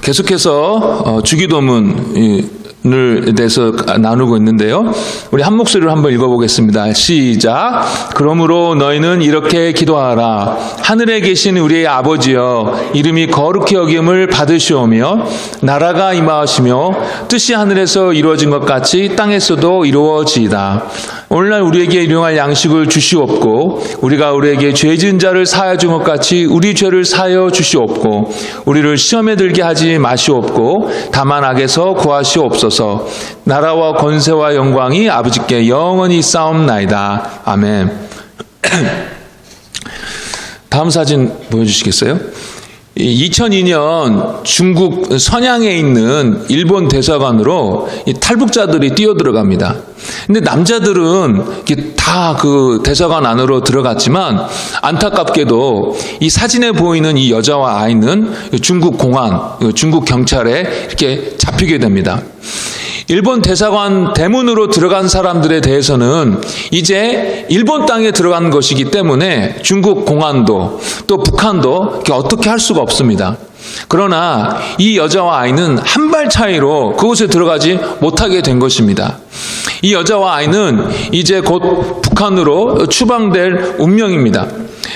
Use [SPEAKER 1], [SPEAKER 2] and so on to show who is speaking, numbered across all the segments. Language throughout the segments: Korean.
[SPEAKER 1] 계속해서 주기도문을 대해서 나누고 있는데요. 우리 한 목소리로 한번 읽어보겠습니다. 시작. 그러므로 너희는 이렇게 기도하라. 하늘에 계신 우리의 아버지여, 이름이 거룩히 여김을 받으시오며 나라가 임하시며 뜻이 하늘에서 이루어진 것 같이 땅에서도 이루어지이다. 오늘날 우리에게 일용할 양식을 주시옵고, 우리가 우리에게 죄 지은 자를 사하여 준 것 같이 우리 죄를 사하여 주시옵고, 우리를 시험에 들게 하지 마시옵고 다만 악에서 구하시옵소서. 나라와 권세와 영광이 아버지께 영원히 싸움나이다. 아멘. 다음 사진 보여주시겠어요? 2002년 중국 선양에 있는 일본 대사관으로 탈북자들이 뛰어들어갑니다. 근데 남자들은 다 그 대사관 안으로 들어갔지만 안타깝게도 이 사진에 보이는 이 여자와 아이는 중국 공안, 중국 경찰에 이렇게 잡히게 됩니다. 일본 대사관 대문으로 들어간 사람들에 대해서는 이제 일본 땅에 들어간 것이기 때문에 중국 공안도 또 북한도 어떻게 할 수가 없습니다. 그러나 이 여자와 아이는 한 발 차이로 그곳에 들어가지 못하게 된 것입니다. 이 여자와 아이는 이제 곧 북한으로 추방될 운명입니다.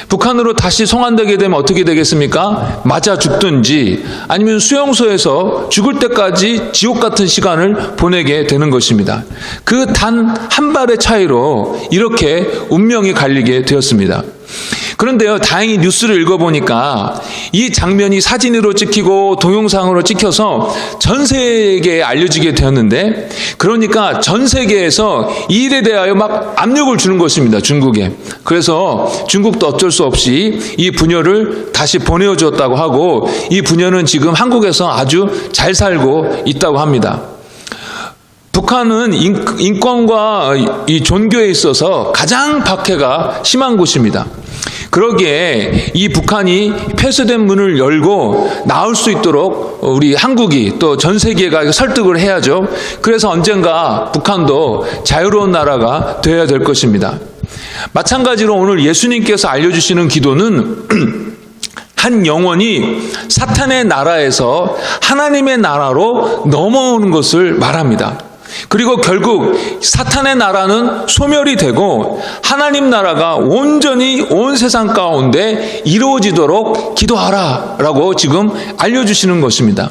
[SPEAKER 1] 북한으로 다시 송환되게 되면 어떻게 되겠습니까? 맞아 죽든지 아니면 수용소에서 죽을 때까지 지옥 같은 시간을 보내게 되는 것입니다. 그 단 한 발의 차이로 이렇게 운명이 갈리게 되었습니다. 그런데요, 다행히 뉴스를 읽어보니까 이 장면이 사진으로 찍히고 동영상으로 찍혀서 전 세계에 알려지게 되었는데, 그러니까 전 세계에서 이 일에 대하여 막 압력을 주는 것입니다, 중국에. 그래서 중국도 어쩔 수 없이 이 부녀를 다시 보내어주었다고 하고, 이 부녀는 지금 한국에서 아주 잘 살고 있다고 합니다. 북한은 인권과 이 종교에 있어서 가장 박해가 심한 곳입니다. 그러기에 이 북한이 폐쇄된 문을 열고 나올 수 있도록 우리 한국이 또 전 세계가 설득을 해야죠. 그래서 언젠가 북한도 자유로운 나라가 되어야 될 것입니다. 마찬가지로 오늘 예수님께서 알려주시는 기도는 한 영혼이 사탄의 나라에서 하나님의 나라로 넘어오는 것을 말합니다. 그리고 결국 사탄의 나라는 소멸이 되고 하나님 나라가 온전히 온 세상 가운데 이루어지도록 기도하라 라고 지금 알려주시는 것입니다.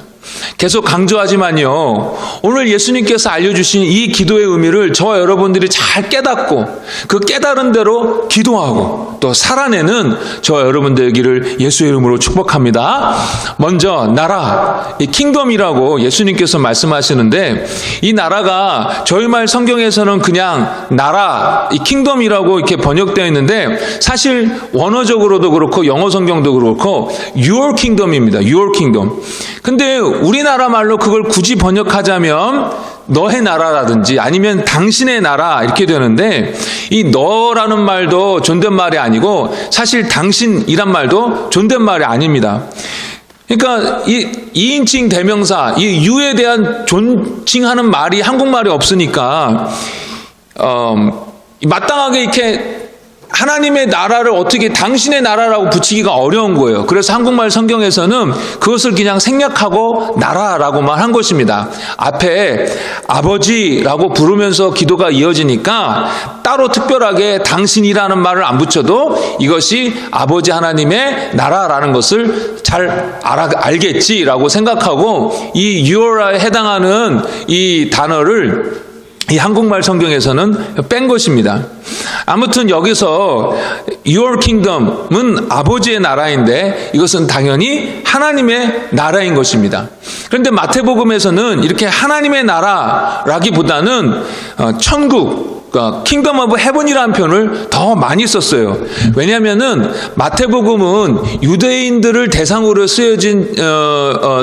[SPEAKER 1] 계속 강조하지만요, 오늘 예수님께서 알려주신 이 기도의 의미를 저와 여러분들이 잘 깨닫고 그 깨달은 대로 기도하고 또 살아내는 저와 여러분들 되기를 예수의 이름으로 축복합니다. 먼저 나라, 이 킹덤이라고 예수님께서 말씀하시는데, 이 나라가 저희 말 성경에서는 그냥 나라, 이 킹덤이라고 이렇게 번역되어 있는데, 사실 원어적으로도 그렇고 영어 성경도 그렇고 your kingdom입니다. your kingdom. 근데 우리나라 말로 그걸 굳이 번역하자면 너의 나라라든지 아니면 당신의 나라 이렇게 되는데, 이 너라는 말도 존댓말이 아니고 사실 당신이란 말도 존댓말이 아닙니다. 그러니까 이 2인칭 대명사, 이 you에 대한 존칭하는 말이 한국말이 없으니까 마땅하게 이렇게 하나님의 나라를 어떻게 당신의 나라라고 붙이기가 어려운 거예요. 그래서 한국말 성경에서는 그것을 그냥 생략하고 나라라고만 한 것입니다. 앞에 아버지라고 부르면서 기도가 이어지니까 따로 특별하게 당신이라는 말을 안 붙여도 이것이 아버지 하나님의 나라라는 것을 잘 알겠지라고 생각하고 이 your에 해당하는 이 단어를 이 한국말 성경에서는 뺀 것입니다. 아무튼 여기서 your kingdom은 아버지의 나라인데 이것은 당연히 하나님의 나라인 것입니다. 그런데 마태복음에서는 이렇게 하나님의 나라라기보다는 천국, 킹덤 오브 헤븐이라는 표현을 더 많이 썼어요. 왜냐하면은 마태복음은 유대인들을 대상으로 쓰여진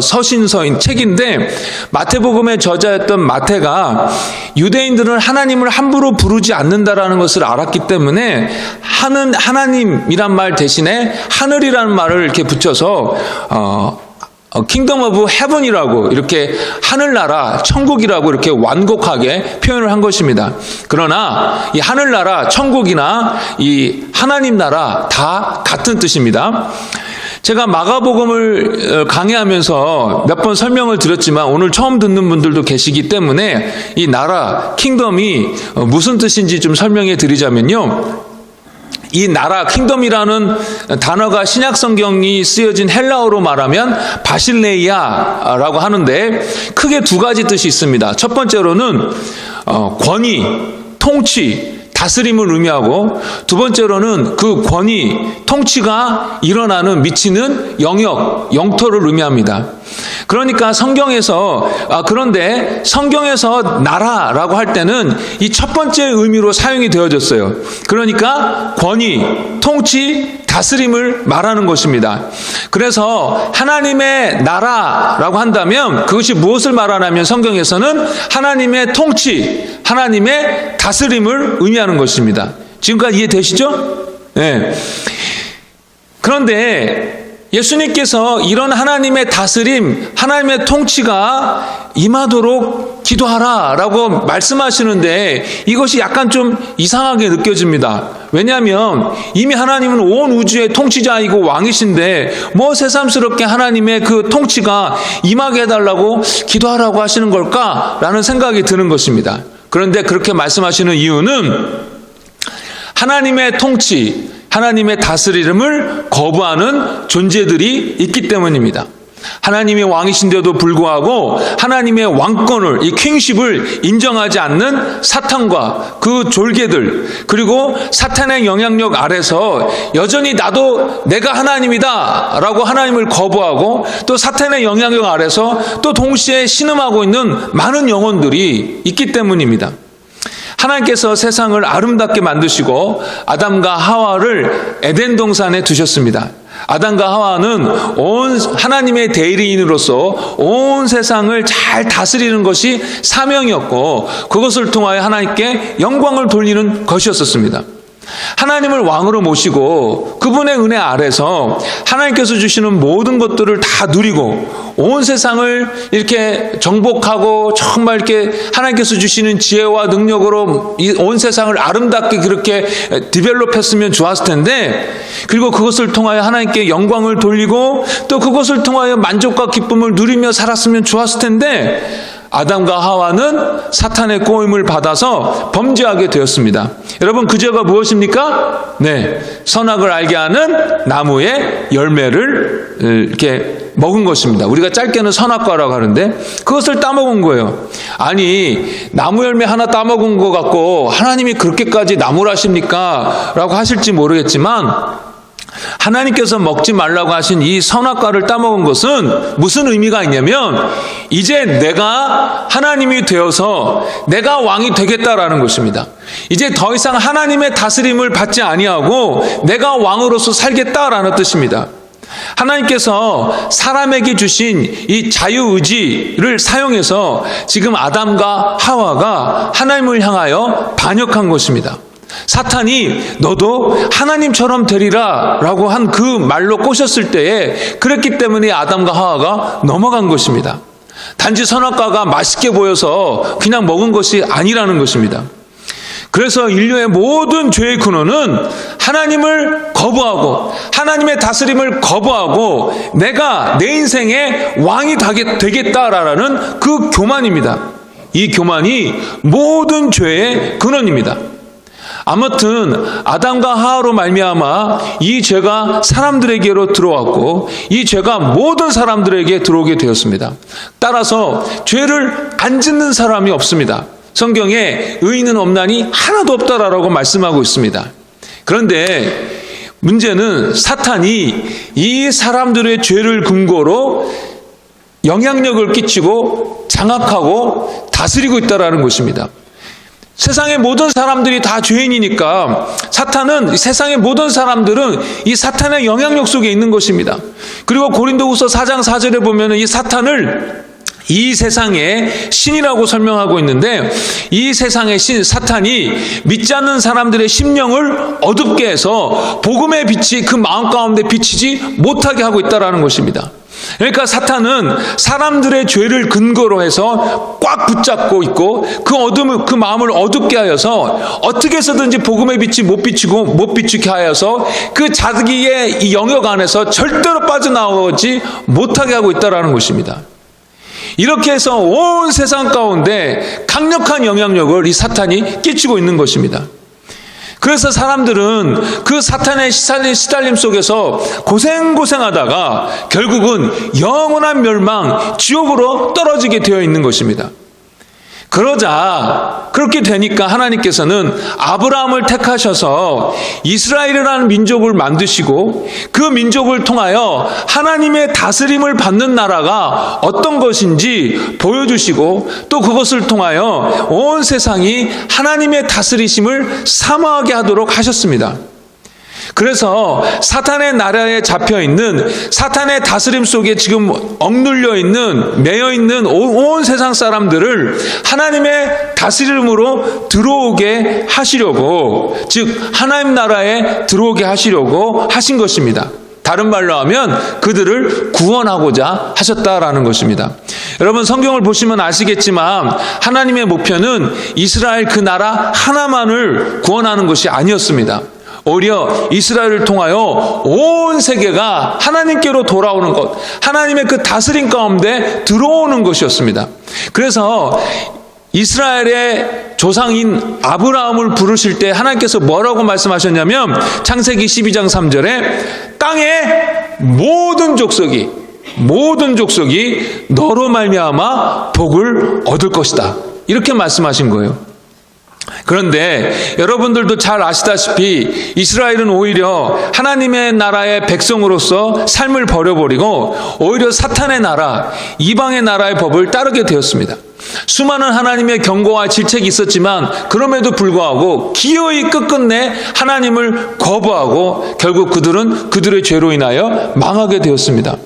[SPEAKER 1] 서신서인 책인데, 마태복음의 저자였던 마태가 유대인들은 하나님을 함부로 부르지 않는다라는 것을 알았기 때문에 하나님이란 말 대신에 하늘이라는 말을 이렇게 붙여서 킹덤 오브 헤븐이라고, 이렇게 하늘나라, 천국이라고 이렇게 완곡하게 표현을 한 것입니다. 그러나 이 하늘나라, 천국이나 이 하나님 나라 다 같은 뜻입니다. 제가 마가복음을 강의하면서 몇 번 설명을 드렸지만 오늘 처음 듣는 분들도 계시기 때문에 이 나라, 킹덤이 무슨 뜻인지 좀 설명해 드리자면요. 이 나라, 킹덤이라는 단어가 신약 성경이 쓰여진 헬라어로 말하면 바실레이아라고 하는데 크게 두 가지 뜻이 있습니다. 첫 번째로는 권위, 통치, 다스림을 의미하고, 두 번째로는 그 권위, 통치가 일어나는 미치는 영역, 영토를 의미합니다. 그러니까 그런데 성경에서 나라라고 할 때는 이 첫 번째 의미로 사용이 되어졌어요. 그러니까 권위, 통치, 다스림을 말하는 것입니다. 그래서 하나님의 나라라고 한다면 그것이 무엇을 말하냐면 성경에서는 하나님의 통치, 하나님의 다스림을 의미하는 것입니다. 지금까지 이해되시죠? 네. 그런데 예수님께서 이런 하나님의 다스림, 하나님의 통치가 임하도록 기도하라라고 말씀하시는데 이것이 약간 좀 이상하게 느껴집니다. 왜냐하면 이미 하나님은 온 우주의 통치자이고 왕이신데 뭐 새삼스럽게 하나님의 그 통치가 임하게 해달라고 기도하라고 하시는 걸까라는 생각이 드는 것입니다. 그런데 그렇게 말씀하시는 이유는 하나님의 통치, 하나님의 다스림을 거부하는 존재들이 있기 때문입니다. 하나님이 왕이신데도 불구하고 하나님의 왕권을, 이 킹십을 인정하지 않는 사탄과 그 졸개들, 그리고 사탄의 영향력 아래서 여전히 나도 내가 하나님이다 라고 하나님을 거부하고 또 사탄의 영향력 아래서 또 동시에 신음하고 있는 많은 영혼들이 있기 때문입니다. 하나님께서 세상을 아름답게 만드시고 아담과 하와를 에덴 동산에 두셨습니다. 아담과 하와는 온 하나님의 대리인으로서 온 세상을 잘 다스리는 것이 사명이었고 그것을 통하여 하나님께 영광을 돌리는 것이었습니다. 하나님을 왕으로 모시고 그분의 은혜 아래서 하나님께서 주시는 모든 것들을 다 누리고 온 세상을 이렇게 정복하고 정말 이렇게 하나님께서 주시는 지혜와 능력으로 이 온 세상을 아름답게 그렇게 디벨롭했으면 좋았을 텐데, 그리고 그것을 통하여 하나님께 영광을 돌리고 또 그것을 통하여 만족과 기쁨을 누리며 살았으면 좋았을 텐데 아담과 하와는 사탄의 꼬임을 받아서 범죄하게 되었습니다. 여러분, 그 죄가 무엇입니까? 네, 선악을 알게 하는 나무의 열매를 이렇게 먹은 것입니다. 우리가 짧게는 선악과라고 하는데 그것을 따먹은 거예요. 아니, 나무 열매 하나 따먹은 것 같고 하나님이 그렇게까지 나무라십니까? 라고 하실지 모르겠지만 하나님께서 먹지 말라고 하신 이 선악과를 따먹은 것은 무슨 의미가 있냐면 이제 내가 하나님이 되어서 내가 왕이 되겠다라는 것입니다. 이제 더 이상 하나님의 다스림을 받지 아니하고 내가 왕으로서 살겠다라는 뜻입니다. 하나님께서 사람에게 주신 이 자유의지를 사용해서 지금 아담과 하와가 하나님을 향하여 반역한 것입니다. 사탄이 너도 하나님처럼 되리라 라고 한 그 말로 꼬셨을 때에 그랬기 때문에 아담과 하와가 넘어간 것입니다. 단지 선악과가 맛있게 보여서 그냥 먹은 것이 아니라는 것입니다. 그래서 인류의 모든 죄의 근원은 하나님을 거부하고 하나님의 다스림을 거부하고 내가 내 인생의 왕이 되겠다라는 그 교만입니다. 이 교만이 모든 죄의 근원입니다. 아무튼 아담과 하와로 말미암아 이 죄가 사람들에게로 들어왔고 이 죄가 모든 사람들에게 들어오게 되었습니다. 따라서 죄를 안 짓는 사람이 없습니다. 성경에 의인은 없나니 하나도 없다라고 말씀하고 있습니다. 그런데 문제는 사탄이 이 사람들의 죄를 근거로 영향력을 끼치고 장악하고 다스리고 있다는 것입니다. 세상의 모든 사람들이 다 죄인이니까 사탄은, 세상의 모든 사람들은 이 사탄의 영향력 속에 있는 것입니다. 그리고 고린도후서 4장 4절에 보면 이 사탄을 이 세상의 신이라고 설명하고 있는데 이 세상의 신, 사탄이 믿지 않는 사람들의 심령을 어둡게 해서 복음의 빛이 그 마음 가운데 비치지 못하게 하고 있다는 것입니다. 그러니까 사탄은 사람들의 죄를 근거로 해서 꽉 붙잡고 있고 그 마음을 어둡게 하여서 어떻게 해서든지 복음의 빛이 못 비추게 하여서 그 자기의 이 영역 안에서 절대로 빠져나오지 못하게 하고 있다는 것입니다. 이렇게 해서 온 세상 가운데 강력한 영향력을 이 사탄이 끼치고 있는 것입니다. 그래서 사람들은 그 사탄의 시달림 속에서 고생하다가 결국은 영원한 멸망, 지옥으로 떨어지게 되어 있는 것입니다. 그렇게 되니까 하나님께서는 아브라함을 택하셔서 이스라엘이라는 민족을 만드시고 그 민족을 통하여 하나님의 다스림을 받는 나라가 어떤 것인지 보여주시고 또 그것을 통하여 온 세상이 하나님의 다스리심을 사모하게 하도록 하셨습니다. 그래서 사탄의 나라에 잡혀있는, 사탄의 다스림 속에 지금 억눌려 있는, 매여 있는 온 세상 사람들을 하나님의 다스림으로 들어오게 하시려고, 즉 하나님 나라에 들어오게 하시려고 하신 것입니다. 다른 말로 하면 그들을 구원하고자 하셨다라는 것입니다. 여러분, 성경을 보시면 아시겠지만 하나님의 목표는 이스라엘 그 나라 하나만을 구원하는 것이 아니었습니다. 오히려 이스라엘을 통하여 온 세계가 하나님께로 돌아오는 것, 하나님의 그 다스림 가운데 들어오는 것이었습니다. 그래서 이스라엘의 조상인 아브라함을 부르실 때 하나님께서 뭐라고 말씀하셨냐면 창세기 12장 3절에 땅의 모든 족속이 너로 말미암아 복을 얻을 것이다, 이렇게 말씀하신 거예요. 그런데 여러분들도 잘 아시다시피 이스라엘은 오히려 하나님의 나라의 백성으로서 삶을 버려버리고 오히려 사탄의 나라, 이방의 나라의 법을 따르게 되었습니다. 수많은 하나님의 경고와 질책이 있었지만 그럼에도 불구하고 기어이 끝끝내 하나님을 거부하고 결국 그들은 그들의 죄로 인하여 망하게 되었습니다.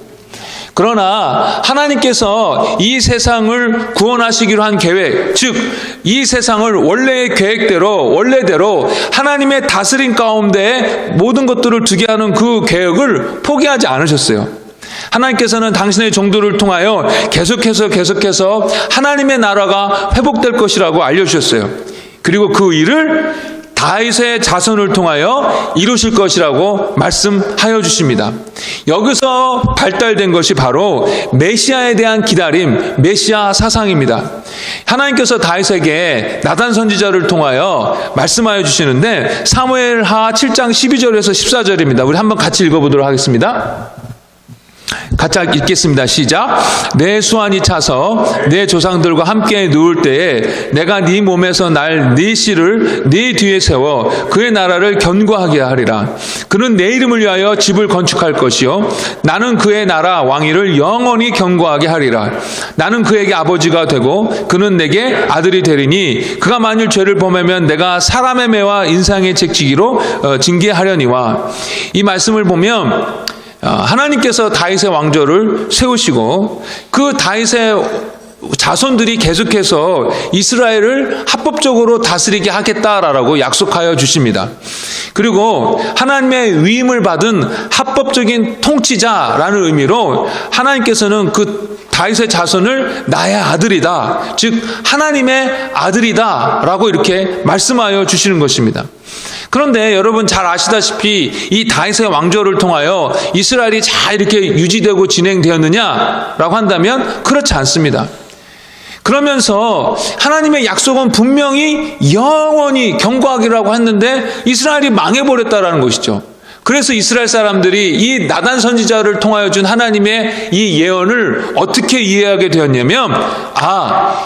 [SPEAKER 1] 그러나 하나님께서 이 세상을 구원하시기로 한 계획, 즉 이 세상을 원래의 계획대로 원래대로 하나님의 다스림 가운데 모든 것들을 두게 하는 그 계획을 포기하지 않으셨어요. 하나님께서는 당신의 종들을 통하여 계속해서 하나님의 나라가 회복될 것이라고 알려주셨어요. 그리고 그 일을 다윗의 자손을 통하여 이루실 것이라고 말씀하여 주십니다. 여기서 발달된 것이 바로 메시아에 대한 기다림, 메시아 사상입니다. 하나님께서 다윗에게 나단 선지자를 통하여 말씀하여 주시는데 사무엘하 7장 12절에서 14절입니다. 우리 한번 같이 읽어보도록 하겠습니다. 같이 읽겠습니다. 시작. 내 수완이 차서 내 조상들과 함께 누울 때에 내가 네 몸에서 날 네 씨를 네 뒤에 세워 그의 나라를 견고하게 하리라. 그는 내 이름을 위하여 집을 건축할 것이요 나는 그의 나라 왕위를 영원히 견고하게 하리라. 나는 그에게 아버지가 되고 그는 내게 아들이 되리니 그가 만일 죄를 범하면 내가 사람의 매와 인상의 책치기로 징계하려니와. 이 말씀을 보면 하나님께서 다윗의 왕조를 세우시고 그 다윗의 자손들이 계속해서 이스라엘을 합법적으로 다스리게 하겠다라고 약속하여 주십니다. 그리고 하나님의 위임을 받은 합법적인 통치자라는 의미로 하나님께서는 그 다윗의 자손을 나의 아들이다, 즉 하나님의 아들이다 라고 이렇게 말씀하여 주시는 것입니다. 그런데 여러분 잘 아시다시피 이 다윗의 왕조를 통하여 이스라엘이 잘 이렇게 유지되고 진행되었느냐라고 한다면 그렇지 않습니다. 그러면서 하나님의 약속은 분명히 영원히 견고하기라고 했는데 이스라엘이 망해버렸다라는 것이죠. 그래서 이스라엘 사람들이 이 나단 선지자를 통하여 준 하나님의 이 예언을 어떻게 이해하게 되었냐면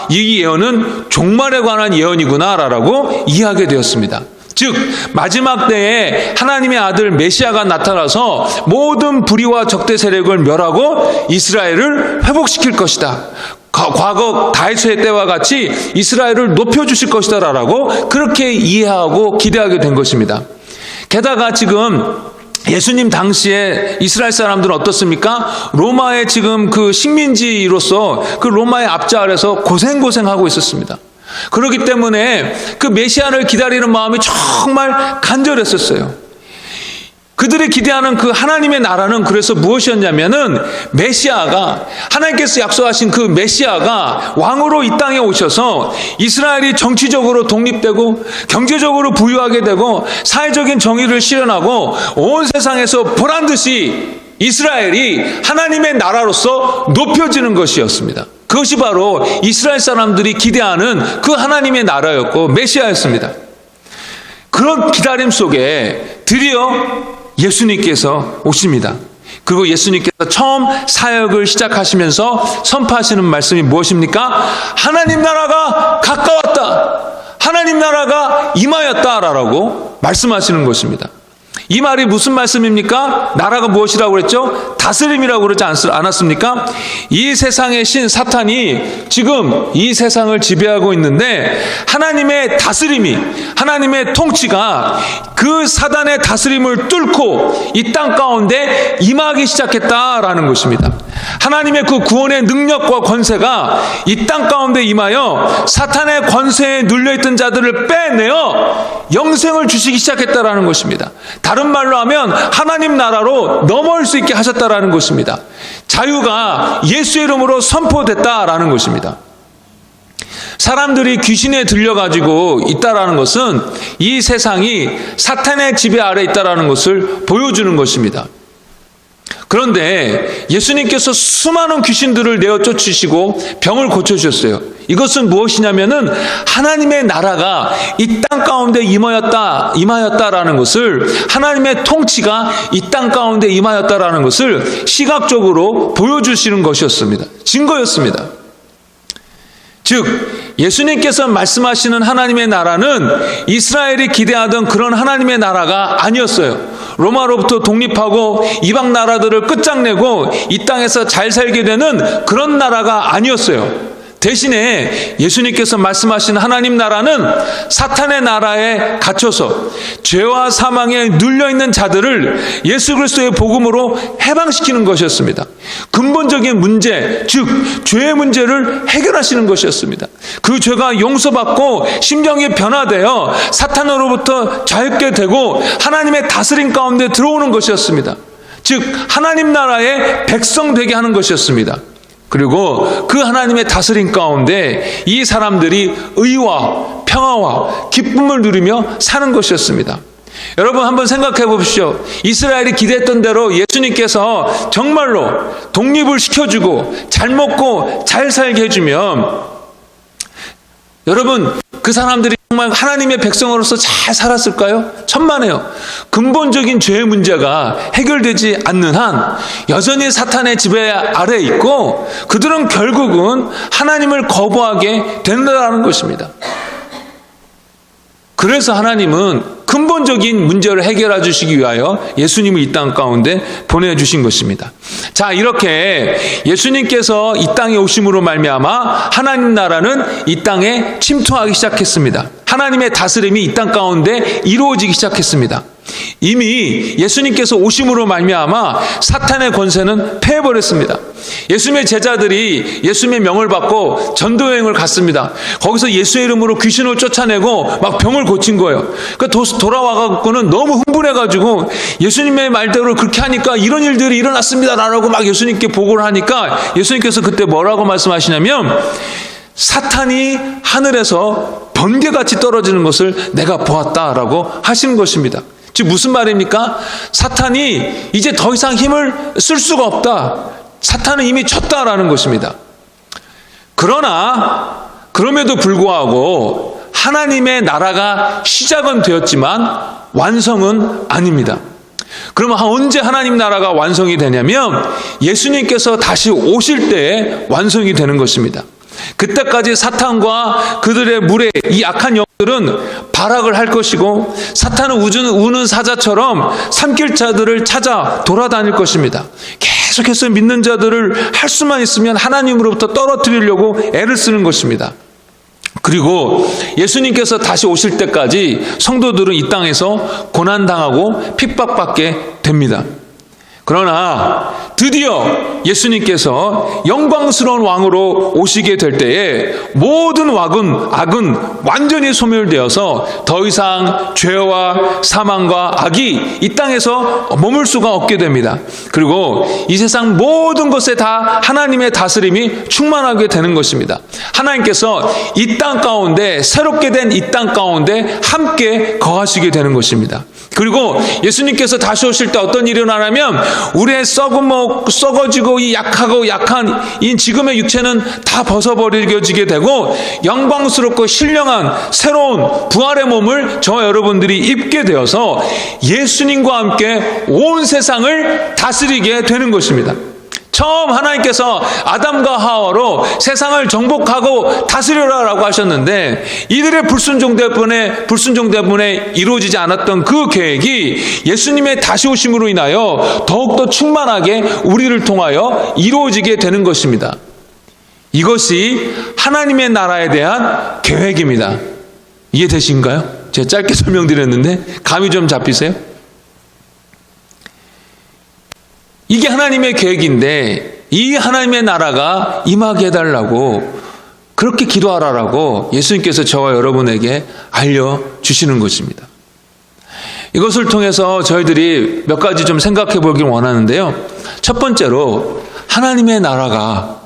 [SPEAKER 1] 이 예언은 종말에 관한 예언이구나라고 이해하게 되었습니다. 즉 마지막 때에 하나님의 아들 메시아가 나타나서 모든 불의와 적대 세력을 멸하고 이스라엘을 회복시킬 것이다. 과거 다윗의 때와 같이 이스라엘을 높여주실 것이다 라고 그렇게 이해하고 기대하게 된 것입니다. 게다가 지금 예수님 당시에 이스라엘 사람들은 어떻습니까? 로마의 지금 그 식민지로서 그 로마의 압제 아래서 고생하고 있었습니다. 그렇기 때문에 그 메시아를 기다리는 마음이 정말 간절했었어요. 그들이 기대하는 그 하나님의 나라는 그래서 무엇이었냐면은 메시아가, 하나님께서 약속하신 그 메시아가 왕으로 이 땅에 오셔서 이스라엘이 정치적으로 독립되고 경제적으로 부유하게 되고 사회적인 정의를 실현하고 온 세상에서 보란듯이 이스라엘이 하나님의 나라로서 높여지는 것이었습니다. 그것이 바로 이스라엘 사람들이 기대하는 그 하나님의 나라였고 메시아였습니다. 그런 기다림 속에 드디어 예수님께서 오십니다. 그리고 예수님께서 처음 사역을 시작하시면서 선포하시는 말씀이 무엇입니까? 하나님 나라가 가까웠다. 하나님 나라가 임하였다라고 말씀하시는 것입니다. 이 말이 무슨 말씀입니까? 나라가 무엇이라고 그랬죠? 다스림이라고 그러지 않았습니까? 이 세상의 신 사탄이 지금 이 세상을 지배하고 있는데 하나님의 다스림이, 하나님의 통치가 그 사단의 다스림을 뚫고 이 땅 가운데 임하기 시작했다라는 것입니다. 하나님의 그 구원의 능력과 권세가 이 땅 가운데 임하여 사탄의 권세에 눌려있던 자들을 빼내어 영생을 주시기 시작했다라는 것입니다. 다른 말로 하면 하나님 나라로 넘어올 수 있게 하셨다라는 것입니다. 자유가 예수의 이름으로 선포됐다라는 것입니다. 사람들이 귀신에 들려가지고 있다라는 것은 이 세상이 사탄의 지배 아래 있다라는 것을 보여주는 것입니다. 그런데 예수님께서 수많은 귀신들을 내어 쫓으시고 병을 고쳐주셨어요. 이것은 무엇이냐면은 하나님의 나라가 이 땅 가운데 임하였다라는 것을, 하나님의 통치가 이 땅 가운데 임하였다라는 것을 시각적으로 보여주시는 것이었습니다. 증거였습니다. 즉 예수님께서 말씀하시는 하나님의 나라는 이스라엘이 기대하던 그런 하나님의 나라가 아니었어요. 로마로부터 독립하고 이방 나라들을 끝장내고 이 땅에서 잘 살게 되는 그런 나라가 아니었어요. 대신에 예수님께서 말씀하신 하나님 나라는 사탄의 나라에 갇혀서 죄와 사망에 눌려있는 자들을 예수 그리스도의 복음으로 해방시키는 것이었습니다. 근본적인 문제, 즉 죄의 문제를 해결하시는 것이었습니다. 그 죄가 용서받고 심정이 변화되어 사탄으로부터 자유케 되고 하나님의 다스림 가운데 들어오는 것이었습니다. 즉 하나님 나라의 백성 되게 하는 것이었습니다. 그리고 그 하나님의 다스림 가운데 이 사람들이 의와 평화와 기쁨을 누리며 사는 것이었습니다. 여러분 한번 생각해 보십시오. 이스라엘이 기대했던 대로 예수님께서 정말로 독립을 시켜주고 잘 먹고 잘 살게 해주면 여러분 그 사람들이 정말 하나님의 백성으로서 잘 살았을까요? 천만에요. 근본적인 죄의 문제가 해결되지 않는 한 여전히 사탄의 지배 아래에 있고 그들은 결국은 하나님을 거부하게 된다는 것입니다. 그래서 하나님은 근본적인 문제를 해결해 주시기 위하여 예수님을 이 땅 가운데 보내주신 것입니다. 자, 이렇게 예수님께서 이 땅에 오심으로 말미암아 하나님 나라는 이 땅에 침투하기 시작했습니다. 하나님의 다스림이 이 땅 가운데 이루어지기 시작했습니다. 이미 예수님께서 오심으로 말미암아 사탄의 권세는 패해버렸습니다. 예수님의 제자들이 예수님의 명을 받고 전도여행을 갔습니다. 거기서 예수의 이름으로 귀신을 쫓아내고 막 병을 고친 거예요. 그러니까 돌아와갖고는 너무 흥분해가지고 예수님의 말대로 그렇게 하니까 이런 일들이 일어났습니다 라고 막 예수님께 보고를 하니까 예수님께서 그때 뭐라고 말씀하시냐면 사탄이 하늘에서 번개같이 떨어지는 것을 내가 보았다라고 하시는 것입니다. 즉 무슨 말입니까? 사탄이 이제 더 이상 힘을 쓸 수가 없다. 사탄은 이미 졌다라는 것입니다. 그러나 그럼에도 불구하고 하나님의 나라가 시작은 되었지만 완성은 아닙니다. 그러면 언제 하나님 나라가 완성이 되냐면 예수님께서 다시 오실 때에 완성이 되는 것입니다. 그때까지 사탄과 그들의 무리, 이 악한 영들은 발악을 할 것이고 사탄은 우는 사자처럼 삼킬 자들을 찾아 돌아다닐 것입니다. 계속해서 믿는 자들을 할 수만 있으면 하나님으로부터 떨어뜨리려고 애를 쓰는 것입니다. 그리고 예수님께서 다시 오실 때까지 성도들은 이 땅에서 고난당하고 핍박받게 됩니다. 그러나 드디어 예수님께서 영광스러운 왕으로 오시게 될 때에 모든 악은 완전히 소멸되어서 더 이상 죄와 사망과 악이 이 땅에서 머물 수가 없게 됩니다. 그리고 이 세상 모든 것에 다 하나님의 다스림이 충만하게 되는 것입니다. 하나님께서 이 땅 가운데, 새롭게 된 이 땅 가운데 함께 거하시게 되는 것입니다. 그리고 예수님께서 다시 오실 때 어떤 일이 일어나냐면 우리의 썩어지고 이 약하고 약한 이 지금의 육체는 다 벗어버려지게 되고 영광스럽고 신령한 새로운 부활의 몸을 저와 여러분들이 입게 되어서 예수님과 함께 온 세상을 다스리게 되는 것입니다. 처음 하나님께서 아담과 하와로 세상을 정복하고 다스려라라고 하셨는데 이들의 불순종 때문에 이루어지지 않았던 그 계획이 예수님의 다시 오심으로 인하여 더욱더 충만하게 우리를 통하여 이루어지게 되는 것입니다. 이것이 하나님의 나라에 대한 계획입니다. 이해되신가요? 제가 짧게 설명드렸는데 감이 좀 잡히세요? 이게 하나님의 계획인데 이 하나님의 나라가 임하게 해달라고 그렇게 기도하라라고 예수님께서 저와 여러분에게 알려주시는 것입니다. 이것을 통해서 저희들이 몇 가지 좀 생각해 보길 원하는데요. 첫 번째로 하나님의 나라가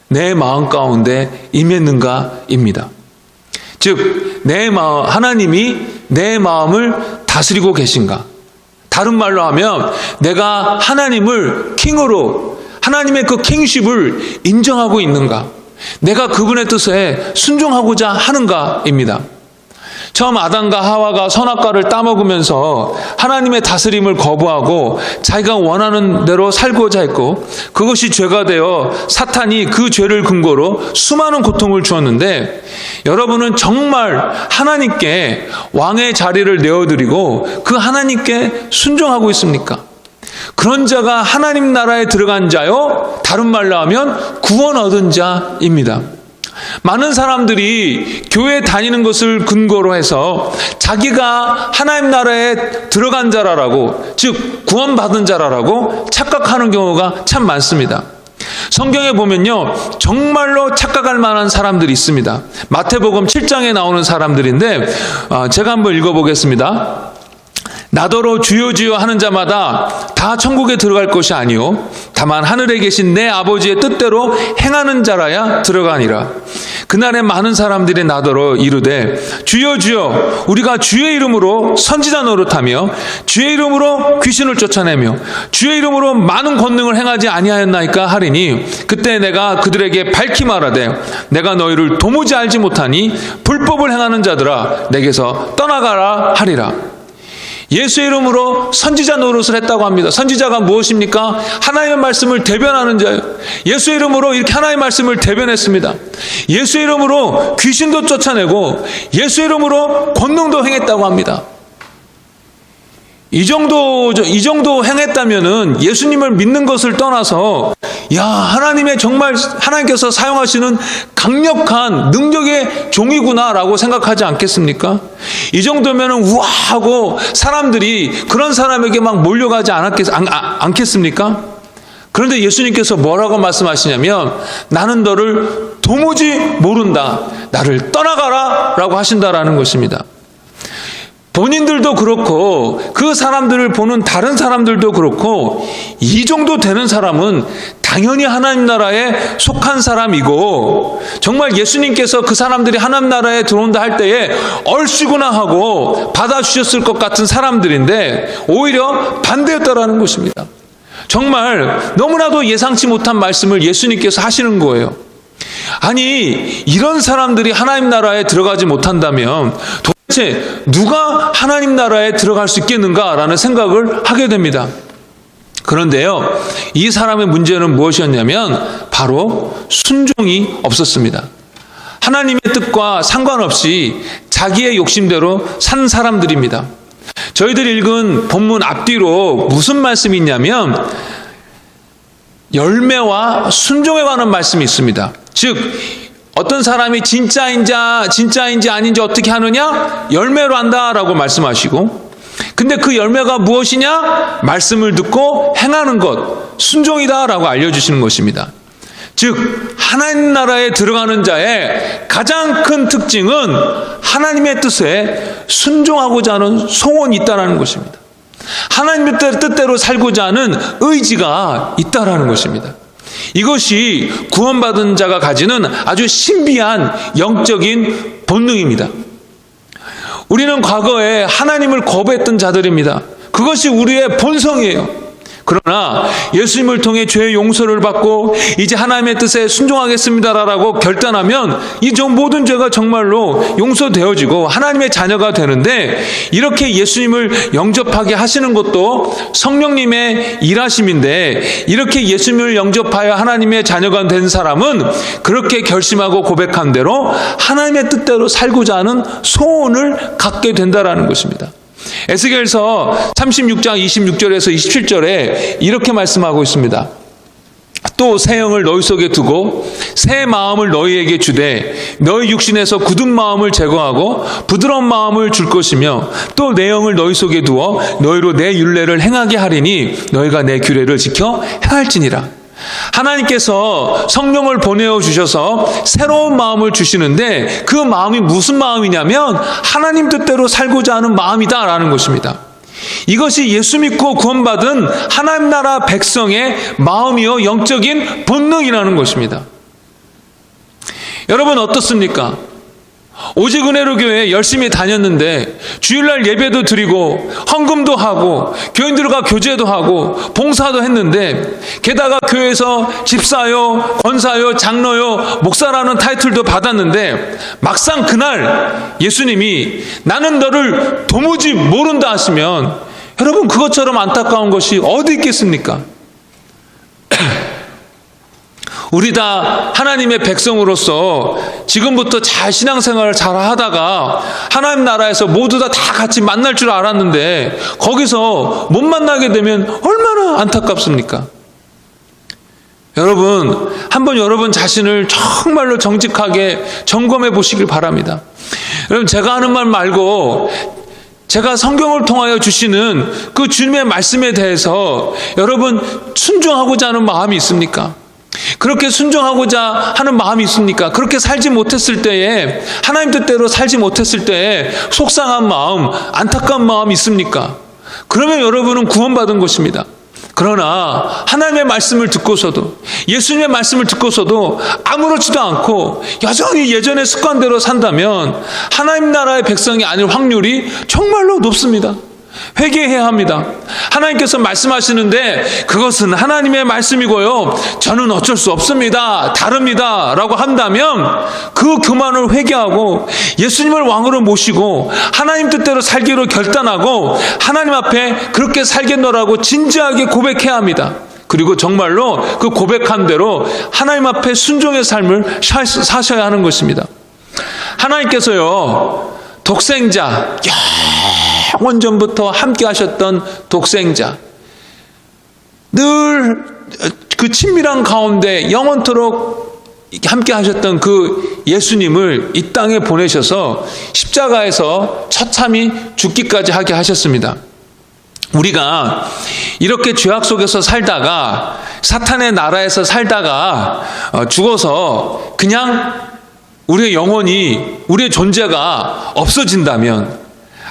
[SPEAKER 1] 내 마음 가운데 임했는가입니다. 즉 하나님이 내 마음을 다스리고 계신가? 다른 말로 하면 내가 하나님을 킹으로 하나님의 그 킹십을 인정하고 있는가? 내가 그분의 뜻에 순종하고자 하는가입니다. 처음 아담과 하와가 선악과를 따먹으면서 하나님의 다스림을 거부하고 자기가 원하는 대로 살고자 했고 그것이 죄가 되어 사탄이 그 죄를 근거로 수많은 고통을 주었는데 여러분은 정말 하나님께 왕의 자리를 내어드리고 그 하나님께 순종하고 있습니까? 그런 자가 하나님 나라에 들어간 자요, 다른 말로 하면 구원 얻은 자입니다. 많은 사람들이 교회 다니는 것을 근거로 해서 자기가 하나님 나라에 들어간 자라라고, 즉 구원받은 자라라고 착각하는 경우가 참 많습니다. 성경에 보면요, 정말로 착각할 만한 사람들이 있습니다. 마태복음 7장에 나오는 사람들인데 제가 한번 읽어보겠습니다. 나더러 주여 주여 하는 자마다 다 천국에 들어갈 것이 아니요 다만 하늘에 계신 내 아버지의 뜻대로 행하는 자라야 들어가니라. 그날에 많은 사람들이 나더러 이르되 주여 주여 우리가 주의 이름으로 선지자 노릇하며 주의 이름으로 귀신을 쫓아내며 주의 이름으로 많은 권능을 행하지 아니하였나이까 하리니 그때 내가 그들에게 밝히 말하되 내가 너희를 도무지 알지 못하니 불법을 행하는 자들아 내게서 떠나가라 하리라. 예수의 이름으로 선지자 노릇을 했다고 합니다. 선지자가 무엇입니까? 하나님의 말씀을 대변하는 자예요. 예수의 이름으로 이렇게 하나님의 말씀을 대변했습니다. 예수의 이름으로 귀신도 쫓아내고 예수의 이름으로 권능도 행했다고 합니다. 이 정도 행했다면은 예수님을 믿는 것을 떠나서 하나님께서 사용하시는 강력한 능력의 종이구나라고 생각하지 않겠습니까? 이 정도면은 우아하고 사람들이 그런 사람에게 막 몰려가지 않겠습니까? 그런데 예수님께서 뭐라고 말씀하시냐면 나는 너를 도무지 모른다. 나를 떠나가라 라고 하신다라는 것입니다. 본인들도 그렇고 그 사람들을 보는 다른 사람들도 그렇고 이 정도 되는 사람은 당연히 하나님 나라에 속한 사람이고 정말 예수님께서 그 사람들이 하나님 나라에 들어온다 할 때에 얼씨구나 하고 받아주셨을 것 같은 사람들인데 오히려 반대였다라는 것입니다. 정말 너무나도 예상치 못한 말씀을 예수님께서 하시는 거예요. 아니 이런 사람들이 하나님 나라에 들어가지 못한다면 도대체 누가 하나님 나라에 들어갈 수 있겠는가라는 생각을 하게 됩니다. 그런데요, 이 사람의 문제는 무엇이었냐면 바로 순종이 없었습니다. 하나님의 뜻과 상관없이 자기의 욕심대로 산 사람들입니다. 저희들이 읽은 본문 앞뒤로 무슨 말씀이 있냐면 열매와 순종에 관한 말씀이 있습니다. 즉 어떤 사람이 진짜인지 아닌지 어떻게 하느냐? 열매로 한다라고 말씀하시고 근데 그 열매가 무엇이냐? 말씀을 듣고 행하는 것, 순종이다라고 알려주시는 것입니다. 즉 하나님 나라에 들어가는 자의 가장 큰 특징은 하나님의 뜻에 순종하고자 하는 소원이 있다는 것입니다. 하나님의 뜻대로 살고자 하는 의지가 있다는 것입니다. 이것이 구원받은 자가 가지는 아주 신비한 영적인 본능입니다. 우리는 과거에 하나님을 거부했던 자들입니다. 그것이 우리의 본성이에요. 그러나 예수님을 통해 죄의 용서를 받고 이제 하나님의 뜻에 순종하겠습니다라고 결단하면 이 모든 죄가 정말로 용서되어지고 하나님의 자녀가 되는데, 이렇게 예수님을 영접하게 하시는 것도 성령님의 일하심인데, 이렇게 예수님을 영접하여 하나님의 자녀가 된 사람은 그렇게 결심하고 고백한 대로 하나님의 뜻대로 살고자 하는 소원을 갖게 된다는 것입니다. 에스겔서 36장 26절에서 27절에 이렇게 말씀하고 있습니다. 또 새 영을 너희 속에 두고 새 마음을 너희에게 주되 너희 육신에서 굳은 마음을 제거하고 부드러운 마음을 줄 것이며 또 내 영을 너희 속에 두어 너희로 내 율례를 행하게 하리니 너희가 내 규례를 지켜 행할지니라. 하나님께서 성령을 보내어 주셔서 새로운 마음을 주시는데, 그 마음이 무슨 마음이냐면 하나님 뜻대로 살고자 하는 마음이다라는 것입니다. 이것이 예수 믿고 구원받은 하나님 나라 백성의 마음이요 영적인 본능이라는 것입니다. 여러분 어떻습니까? 오직 은혜로 교회 열심히 다녔는데 주일날 예배도 드리고 헌금도 하고 교인들과 교제도 하고 봉사도 했는데, 게다가 교회에서 집사요, 권사요, 장로요, 목사라는 타이틀도 받았는데, 막상 그날 예수님이 나는 너를 도무지 모른다 하시면, 여러분 그것처럼 안타까운 것이 어디 있겠습니까? 우리 다 하나님의 백성으로서 지금부터 잘 신앙생활을 잘 하다가 하나님 나라에서 모두 다 같이 만날 줄 알았는데 거기서 못 만나게 되면 얼마나 안타깝습니까? 여러분, 한번 여러분 자신을 정말로 정직하게 점검해 보시길 바랍니다. 여러분, 제가 하는 말 말고 제가 성경을 통하여 주시는 그 주님의 말씀에 대해서 여러분 순종하고자 하는 마음이 있습니까? 그렇게 순종하고자 하는 마음이 있습니까? 그렇게 살지 못했을 때에, 하나님 뜻대로 살지 못했을 때에 속상한 마음, 안타까운 마음이 있습니까? 그러면 여러분은 구원받은 것입니다. 그러나 하나님의 말씀을 듣고서도, 예수님의 말씀을 듣고서도 아무렇지도 않고 여전히 예전의 습관대로 산다면 하나님 나라의 백성이 아닐 확률이 정말로 높습니다. 회개해야 합니다. 하나님께서 말씀하시는데 그것은 하나님의 말씀이고요, 저는 어쩔 수 없습니다, 다릅니다 라고 한다면 그 교만을 회개하고 예수님을 왕으로 모시고 하나님 뜻대로 살기로 결단하고 하나님 앞에 그렇게 살겠노라고 진지하게 고백해야 합니다. 그리고 정말로 그 고백한 대로 하나님 앞에 순종의 삶을 사셔야 하는 것입니다. 하나님께서요, 독생자, 영원 전부터 함께 하셨던 독생자, 늘 그 친밀한 가운데 영원토록 함께 하셨던 그 예수님을 이 땅에 보내셔서 십자가에서 처참히 죽기까지 하게 하셨습니다. 우리가 이렇게 죄악 속에서 살다가, 사탄의 나라에서 살다가 죽어서 그냥 우리의 영혼이, 우리의 존재가 없어진다면,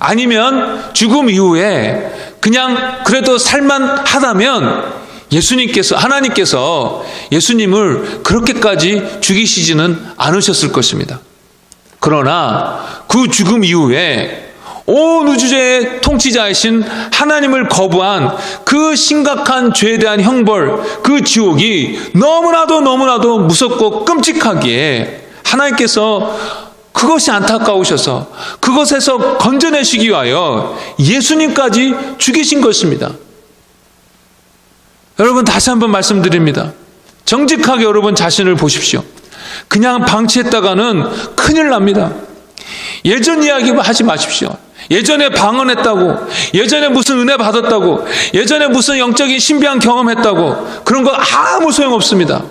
[SPEAKER 1] 아니면 죽음 이후에 그냥 그래도 살만하다면 하나님께서 예수님을 그렇게까지 죽이시지는 않으셨을 것입니다. 그러나 그 죽음 이후에 온 우주의 통치자이신 하나님을 거부한 그 심각한 죄에 대한 형벌, 그 지옥이 너무나도 무섭고 끔찍하기에 하나님께서 그것이 안타까우셔서 그것에서 건져내시기 위하여 예수님까지 죽이신 것입니다. 여러분, 다시 한번 말씀드립니다. 정직하게 여러분 자신을 보십시오. 그냥 방치했다가는 큰일 납니다. 예전 이야기 하지 마십시오. 예전에 방언했다고, 예전에 무슨 은혜 받았다고, 예전에 무슨 영적인 신비한 경험했다고, 그런 거 아무 소용없습니다.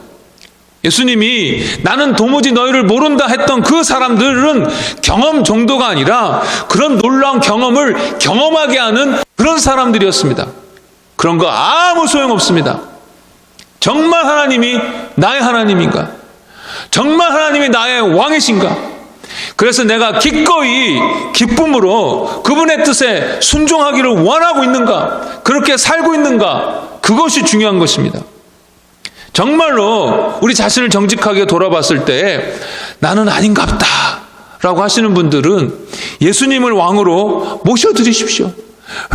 [SPEAKER 1] 예수님이 나는 도무지 너희를 모른다 했던 그 사람들은 경험 정도가 아니라 그런 놀라운 경험을 경험하게 하는 그런 사람들이었습니다. 그런 거 아무 소용없습니다. 정말 하나님이 나의 하나님인가? 정말 하나님이 나의 왕이신가? 그래서 내가 기꺼이 기쁨으로 그분의 뜻에 순종하기를 원하고 있는가? 그렇게 살고 있는가? 그것이 중요한 것입니다. 정말로 우리 자신을 정직하게 돌아봤을 때 나는 아닌갑다 라고 하시는 분들은 예수님을 왕으로 모셔드리십시오.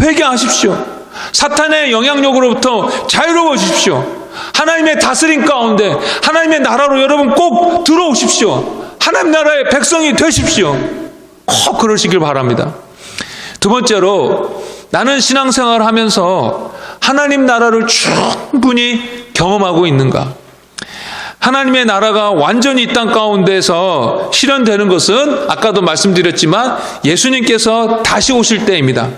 [SPEAKER 1] 회개하십시오. 사탄의 영향력으로부터 자유로워지십시오. 하나님의 다스림 가운데 하나님의 나라로 여러분 꼭 들어오십시오. 하나님 나라의 백성이 되십시오. 꼭 그러시길 바랍니다. 두 번째로, 나는 신앙생활을 하면서 하나님 나라를 충분히 경험하고 있는가? 하나님의 나라가 완전히 이 땅 가운데서 실현되는 것은 아까도 말씀드렸지만 예수님께서 다시 오실 때입니다.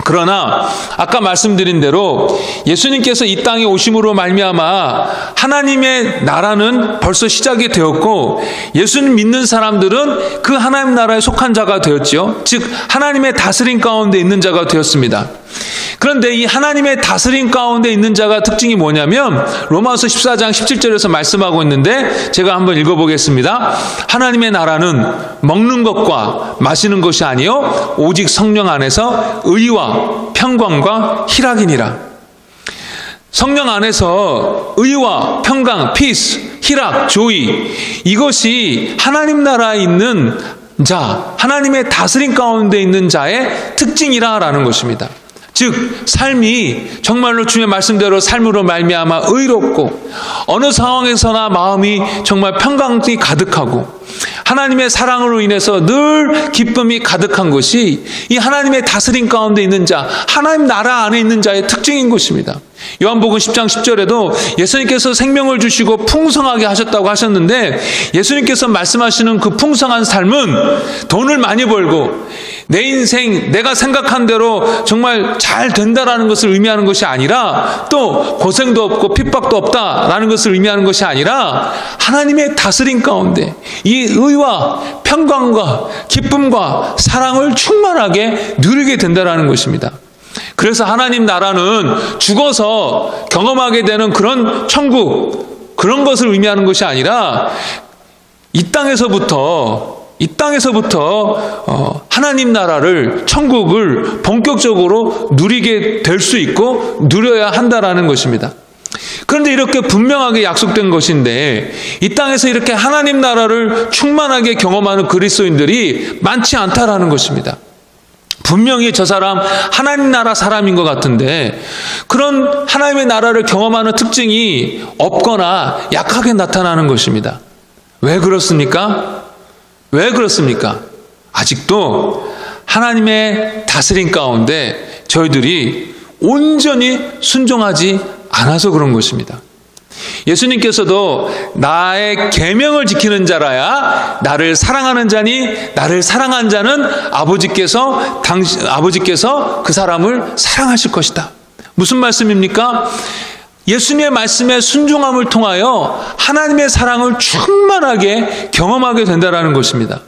[SPEAKER 1] 그러나 아까 말씀드린 대로 예수님께서 이 땅에 오심으로 말미암아 하나님의 나라는 벌써 시작이 되었고, 예수님 믿는 사람들은 그 하나님 나라에 속한 자가 되었지요. 즉 하나님의 다스림 가운데 있는 자가 되었습니다. 그런데 이 하나님의 다스림 가운데 있는 자가 특징이 뭐냐면 로마서 14장 17절에서 말씀하고 있는데 제가 한번 읽어보겠습니다. 하나님의 나라는 먹는 것과 마시는 것이 아니요 오직 성령 안에서 의와 평강과 희락이니라. 성령 안에서 의와 평강, 피스, 희락, 조이, 이것이 하나님 나라에 있는 자, 하나님의 다스림 가운데 있는 자의 특징이라는 것입니다. 즉 삶이 정말로 주의 말씀대로 삶으로 말미암아 의롭고 어느 상황에서나 마음이 정말 평강이 가득하고 하나님의 사랑으로 인해서 늘 기쁨이 가득한 것이 이 하나님의 다스림 가운데 있는 자, 하나님 나라 안에 있는 자의 특징인 것입니다. 요한복음 10장 10절에도 예수님께서 생명을 주시고 풍성하게 하셨다고 하셨는데, 예수님께서 말씀하시는 그 풍성한 삶은 돈을 많이 벌고 내 인생 내가 생각한 대로 정말 잘 된다라는 것을 의미하는 것이 아니라, 또 고생도 없고 핍박도 없다라는 것을 의미하는 것이 아니라 하나님의 다스림 가운데 이 의와 평강과 기쁨과 사랑을 충만하게 누리게 된다라는 것입니다. 그래서 하나님 나라는 죽어서 경험하게 되는 그런 천국, 그런 것을 의미하는 것이 아니라 이 땅에서부터 하나님 나라를, 천국을 본격적으로 누리게 될 수 있고 누려야 한다라는 것입니다. 그런데 이렇게 분명하게 약속된 것인데 이 땅에서 이렇게 하나님 나라를 충만하게 경험하는 그리스도인들이 많지 않다라는 것입니다. 분명히 저 사람 하나님 나라 사람인 것 같은데 그런 하나님의 나라를 경험하는 특징이 없거나 약하게 나타나는 것입니다. 왜 그렇습니까? 왜 그렇습니까? 아직도 하나님의 다스림 가운데 저희들이 온전히 순종하지 않아서 그런 것입니다. 예수님께서도 나의 계명을 지키는 자라야 나를 사랑하는 자니 나를 사랑한 자는 아버지께서 그 사람을 사랑하실 것이다. 무슨 말씀입니까? 예수님의 말씀에 순종함을 통하여 하나님의 사랑을 충만하게 경험하게 된다라는 것입니다.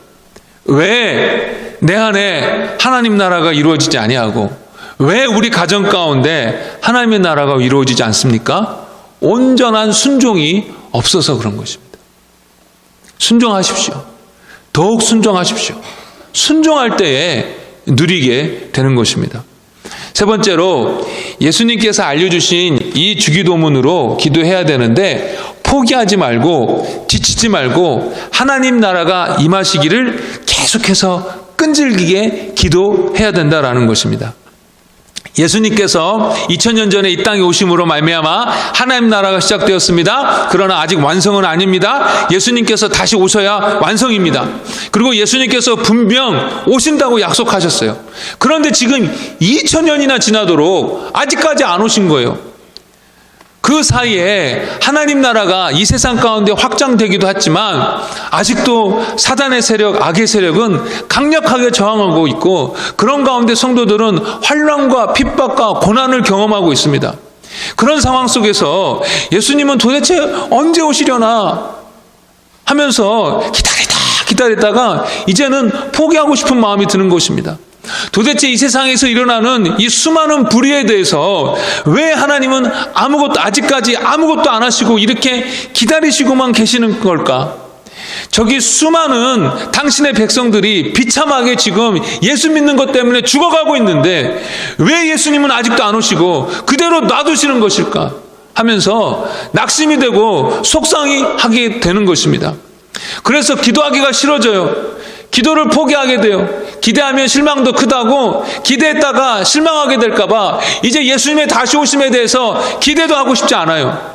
[SPEAKER 1] 왜 내 안에 하나님 나라가 이루어지지 아니하고 왜 우리 가정 가운데 하나님의 나라가 이루어지지 않습니까? 온전한 순종이 없어서 그런 것입니다. 순종하십시오. 더욱 순종하십시오. 순종할 때에 누리게 되는 것입니다. 세 번째로, 예수님께서 알려주신 이 주기도문으로 기도해야 되는데 포기하지 말고 지치지 말고 하나님 나라가 임하시기를 계속해서 끈질기게 기도해야 된다라는 것입니다. 예수님께서 2000년 전에 이 땅에 오심으로 말미암아 하나님 나라가 시작되었습니다. 그러나 아직 완성은 아닙니다. 예수님께서 다시 오셔야 완성입니다. 그리고 예수님께서 분명 오신다고 약속하셨어요. 그런데 지금 2000년이나 지나도록 아직까지 안 오신 거예요. 그 사이에 하나님 나라가 이 세상 가운데 확장되기도 했지만 아직도 사단의 세력, 악의 세력은 강력하게 저항하고 있고 그런 가운데 성도들은 환난과 핍박과 고난을 경험하고 있습니다. 그런 상황 속에서 예수님은 도대체 언제 오시려나 하면서 기다리다가 이제는 포기하고 싶은 마음이 드는 것입니다. 도대체 이 세상에서 일어나는 이 수많은 불의에 대해서 왜 하나님은 아직까지 아무것도 안 하시고 이렇게 기다리시고만 계시는 걸까? 저기 수많은 당신의 백성들이 비참하게 지금 예수 믿는 것 때문에 죽어가고 있는데 왜 예수님은 아직도 안 오시고 그대로 놔두시는 것일까? 하면서 낙심이 되고 속상하게 되는 것입니다. 그래서 기도하기가 싫어져요. 기도를 포기하게 돼요. 기대하면 실망도 크다고 기대했다가 실망하게 될까봐 이제 예수님의 다시 오심에 대해서 기대도 하고 싶지 않아요.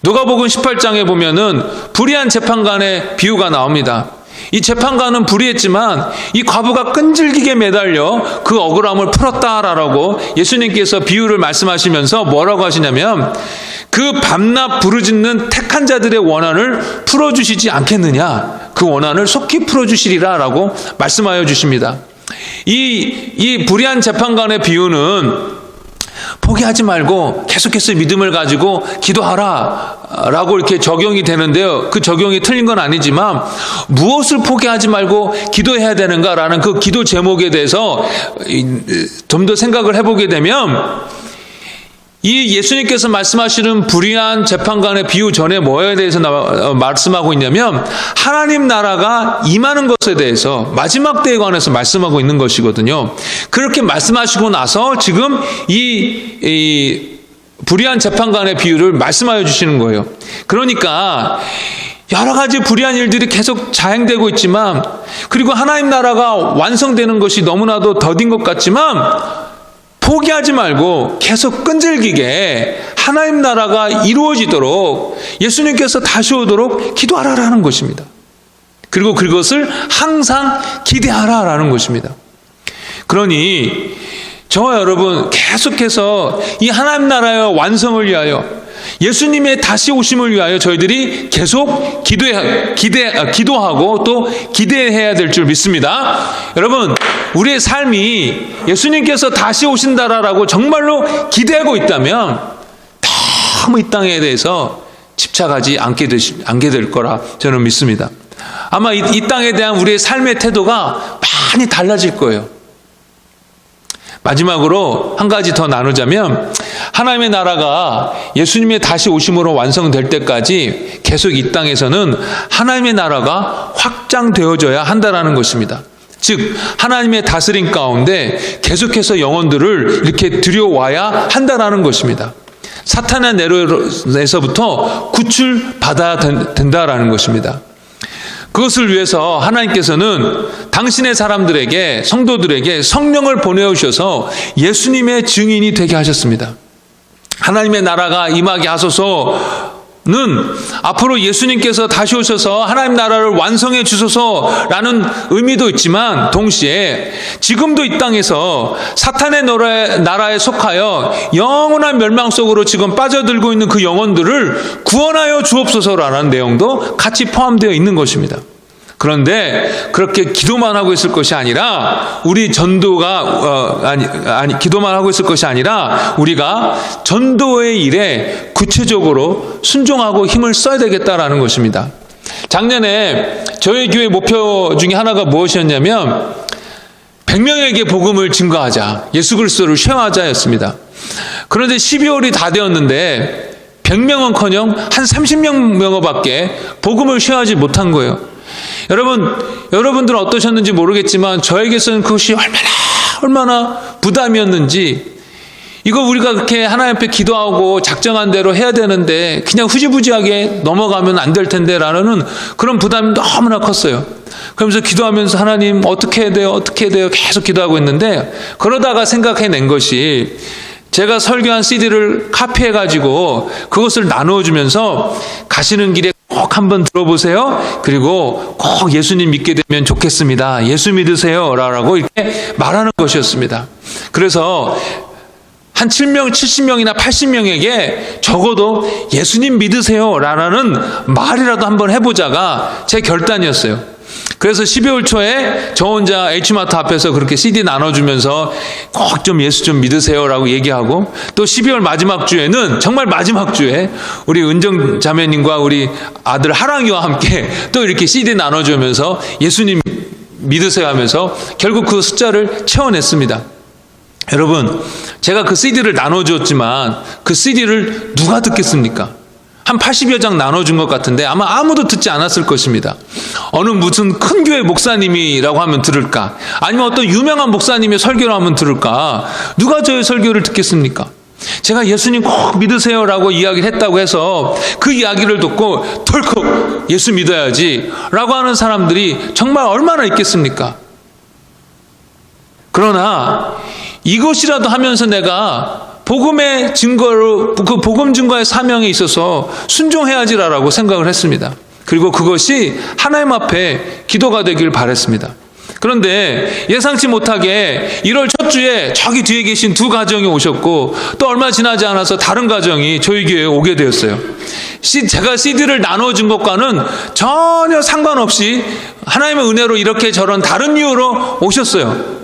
[SPEAKER 1] 누가복음 18장에 보면은 불의한 재판관의 비유가 나옵니다. 이 재판관은 불의했지만 이 과부가 끈질기게 매달려 그 억울함을 풀었다라고 예수님께서 비유를 말씀하시면서 뭐라고 하시냐면 그 밤낮 부르짖는 택한 자들의 원한을 풀어주시지 않겠느냐, 그 원한을 속히 풀어주시리라 라고 말씀하여 주십니다. 이 불의한 재판관의 비유는 포기하지 말고 계속해서 믿음을 가지고 기도하라 라고 이렇게 적용이 되는데요. 그 적용이 틀린 건 아니지만 무엇을 포기하지 말고 기도해야 되는가라는 그 기도 제목에 대해서 좀 더 생각을 해보게 되면 이 예수님께서 말씀하시는 불의한 재판관의 비유 전에 뭐에 대해서 말씀하고 있냐면 하나님 나라가 임하는 것에 대해서 마지막 때에 관해서 말씀하고 있는 것이거든요. 그렇게 말씀하시고 나서 지금 이 불의한 재판관의 비유를 말씀하여 주시는 거예요. 그러니까 여러 가지 불의한 일들이 계속 자행되고 있지만 그리고 하나님 나라가 완성되는 것이 너무나도 더딘 것 같지만 포기하지 말고 계속 끈질기게 하나님 나라가 이루어지도록 예수님께서 다시 오도록 기도하라라는 것입니다. 그리고 그것을 항상 기대하라라는 것입니다. 그러니 저와 여러분 계속해서 이 하나님 나라의 완성을 위하여 예수님의 다시 오심을 위하여 저희들이 계속 기도하고 또 기대해야 될 줄 믿습니다. 여러분, 우리의 삶이 예수님께서 다시 오신다라고 정말로 기대하고 있다면 너무 이 땅에 대해서 집착하지 않게 될 거라 저는 믿습니다. 아마 이 땅에 대한 우리의 삶의 태도가 많이 달라질 거예요. 마지막으로 한 가지 더 나누자면 하나님의 나라가 예수님의 다시 오심으로 완성될 때까지 계속 이 땅에서는 하나님의 나라가 확장되어져야 한다는 것입니다. 즉 하나님의 다스림 가운데 계속해서 영혼들을 이렇게 들여와야 한다는 것입니다. 사탄의 내로에서부터 구출받아야 된다라는 것입니다. 그것을 위해서 하나님께서는 당신의 사람들에게, 성도들에게 성령을 보내오셔서 예수님의 증인이 되게 하셨습니다. 하나님의 나라가 임하게 하소서는 앞으로 예수님께서 다시 오셔서 하나님 나라를 완성해 주소서라는 의미도 있지만 동시에 지금도 이 땅에서 사탄의 나라에 속하여 영원한 멸망 속으로 지금 빠져들고 있는 그 영혼들을 구원하여 주옵소서라는 내용도 같이 포함되어 있는 것입니다. 그런데 그렇게 기도만 하고 있을 것이 아니라 우리 전도가 기도만 하고 있을 것이 아니라 우리가 전도의 일에 구체적으로 순종하고 힘을 써야 되겠다라는 것입니다. 작년에 저희 교회 목표 중에 하나가 무엇이었냐면 100명에게 복음을 증거하자, 예수 그리스도를 쉐어하자였습니다. 그런데 12월이 다 되었는데 100명은커녕 한 30명밖에 복음을 쉐어하지 못한 거예요. 여러분들은 어떠셨는지 모르겠지만 저에게서는 그것이 얼마나 부담이었는지, 이거 우리가 그렇게 하나님 앞에 기도하고 작정한 대로 해야 되는데 그냥 후지부지하게 넘어가면 안 될 텐데 라는 그런 부담이 너무나 컸어요. 그러면서 기도하면서 하나님 어떻게 해야 돼요? 계속 기도하고 있는데 그러다가 생각해낸 것이 제가 설교한 CD를 카피해가지고 그것을 나누어주면서 가시는 길에 꼭 한번 들어보세요. 그리고 꼭 예수님 믿게 되면 좋겠습니다. 예수 믿으세요. 라고 이렇게 말하는 것이었습니다. 그래서 한 70명이나 80명에게 적어도 예수님 믿으세요. 라는 말이라도 한번 해보자가 제 결단이었어요. 그래서 12월 초에 저 혼자 H마트 앞에서 그렇게 CD 나눠주면서 꼭 좀 예수 좀 믿으세요라고 얘기하고, 또 12월 마지막 주에는 정말 마지막 주에 우리 은정 자매님과 우리 아들 하랑이와 함께 또 이렇게 CD 나눠주면서 예수님 믿으세요 하면서 결국 그 숫자를 채워냈습니다. 여러분, 제가 그 CD를 나눠주었지만 그 CD를 누가 듣겠습니까? 한 80여 장 나눠준 것 같은데 아마 아무도 듣지 않았을 것입니다. 어느 무슨 큰 교회 목사님이라고 하면 들을까? 아니면 어떤 유명한 목사님의 설교를 하면 들을까? 누가 저의 설교를 듣겠습니까? 제가 예수님 꼭 믿으세요라고 이야기를 했다고 해서 그 이야기를 듣고 덜컥 예수 믿어야지 라고 하는 사람들이 정말 얼마나 있겠습니까? 그러나 이것이라도 하면서 내가 복음의 증거로, 그 복음 증거의 사명에 있어서 순종해야지라고 생각을 했습니다. 그리고 그것이 하나님 앞에 기도가 되길 바랬습니다. 그런데 예상치 못하게 1월 첫 주에 저기 뒤에 계신 두 가정이 오셨고 또 얼마 지나지 않아서 다른 가정이 저희 교회에 오게 되었어요. 제가 CD를 나눠준 것과는 전혀 상관없이 하나님의 은혜로 이렇게 저런 다른 이유로 오셨어요.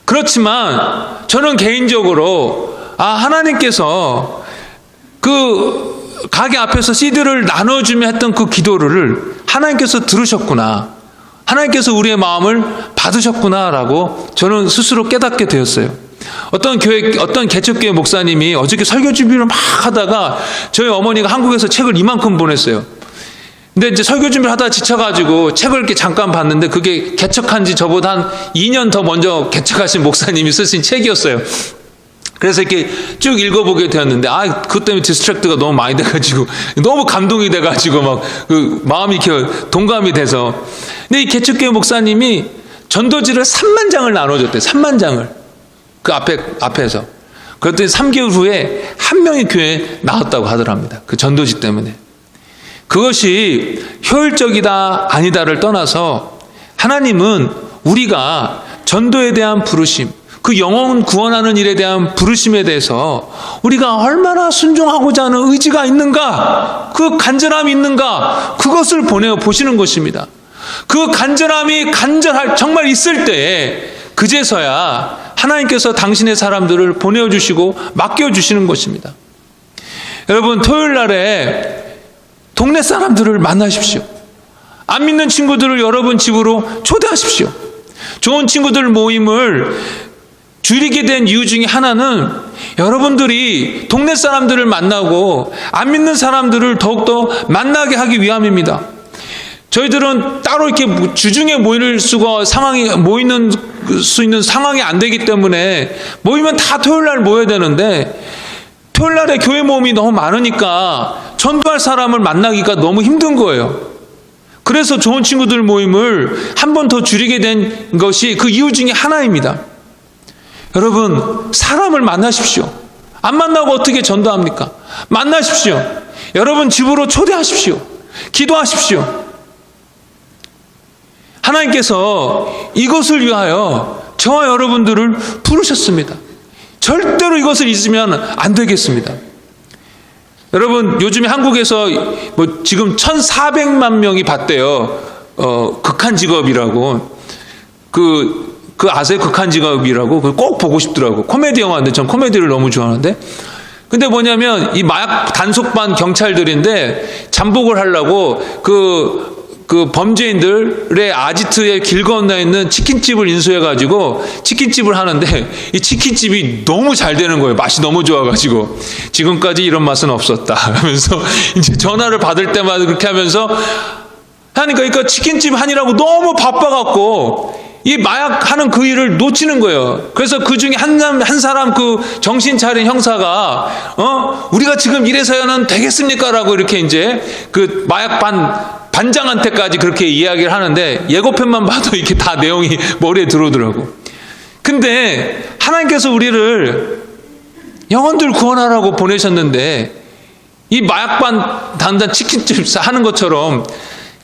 [SPEAKER 1] 그렇지만 저는 개인적으로 하나님께서 그 가게 앞에서 CD를 나눠주며 했던 그 기도를 하나님께서 들으셨구나, 하나님께서 우리의 마음을 받으셨구나라고 저는 스스로 깨닫게 되었어요. 어떤 개척교회 목사님이 어저께 설교 준비를 막 하다가 저희 어머니가 한국에서 책을 이만큼 보냈어요. 근데 이제 설교 준비를 하다가 지쳐가지고 책을 이렇게 잠깐 봤는데 그게 개척한 지 저보다 한 2년 더 먼저 개척하신 목사님이 쓰신 책이었어요. 그래서 이렇게 쭉 읽어보게 되었는데, 그것 때문에 디스트랙트가 너무 많이 돼가지고, 너무 감동이 돼가지고, 막, 마음이 이렇게 동감이 돼서. 근데 이 개척교회 목사님이 전도지를 3만 장을 나눠줬대요. 3만 장을. 그 앞에서. 그랬더니 3개월 후에 한 명이 교회에 나왔다고 하더랍니다. 그 전도지 때문에. 그것이 효율적이다, 아니다를 떠나서 하나님은 우리가 전도에 대한 부르심, 그 영혼 구원하는 일에 대한 부르심에 대해서 우리가 얼마나 순종하고자 하는 의지가 있는가, 그 간절함이 있는가, 그것을 보시는 것입니다. 그 간절함이 정말 있을 때에 그제서야 하나님께서 당신의 사람들을 보내주시고 맡겨주시는 것입니다. 여러분, 토요일 날에 동네 사람들을 만나십시오. 안 믿는 친구들을 여러분 집으로 초대하십시오. 좋은 친구들 모임을 줄이게 된 이유 중에 하나는 여러분들이 동네 사람들을 만나고 안 믿는 사람들을 더욱더 만나게 하기 위함입니다. 저희들은 따로 이렇게 주중에 모일 수 있는 상황이 안 되기 때문에 모이면 다 토요일 날 모여야 되는데 토요일 날에 교회 모임이 너무 많으니까 전도할 사람을 만나기가 너무 힘든 거예요. 그래서 좋은 친구들 모임을 한 번 더 줄이게 된 것이 그 이유 중에 하나입니다. 여러분, 사람을 만나십시오. 안 만나고 어떻게 전도합니까? 만나십시오. 여러분 집으로 초대하십시오. 기도하십시오. 하나님께서 이것을 위하여 저와 여러분들을 부르셨습니다. 절대로 이것을 잊으면 안 되겠습니다. 여러분, 요즘에 한국에서 지금 1,400만 명이 봤대요. 극한 직업이라고. 그 아세요? 극한 직업이라고. 꼭 보고 싶더라고. 코미디 영화인데 전 코미디를 너무 좋아하는데. 근데 뭐냐면 이 마약 단속반 경찰들인데 잠복을 하려고 그 범죄인들의 아지트에 길 건너 있는 치킨집을 인수해가지고 치킨집을 하는데 이 치킨집이 너무 잘 되는 거예요. 맛이 너무 좋아가지고 지금까지 이런 맛은 없었다 하면서 이제 전화를 받을 때마다 그렇게 하면서 하니까 그러니까 치킨집 하느라고 너무 바빠갖고 이 마약하는 그 일을 놓치는 거예요. 그래서 그 중에 한 사람 그 정신 차린 형사가 우리가 지금 이래서야는 되겠습니까? 라고 이렇게 이제 그 마약 반장한테까지 그렇게 이야기를 하는데 예고편만 봐도 이렇게 다 내용이 머리에 들어오더라고. 근데 하나님께서 우리를 영혼들 구원하라고 보내셨는데 이 마약반 단단 치킨집 하는 것처럼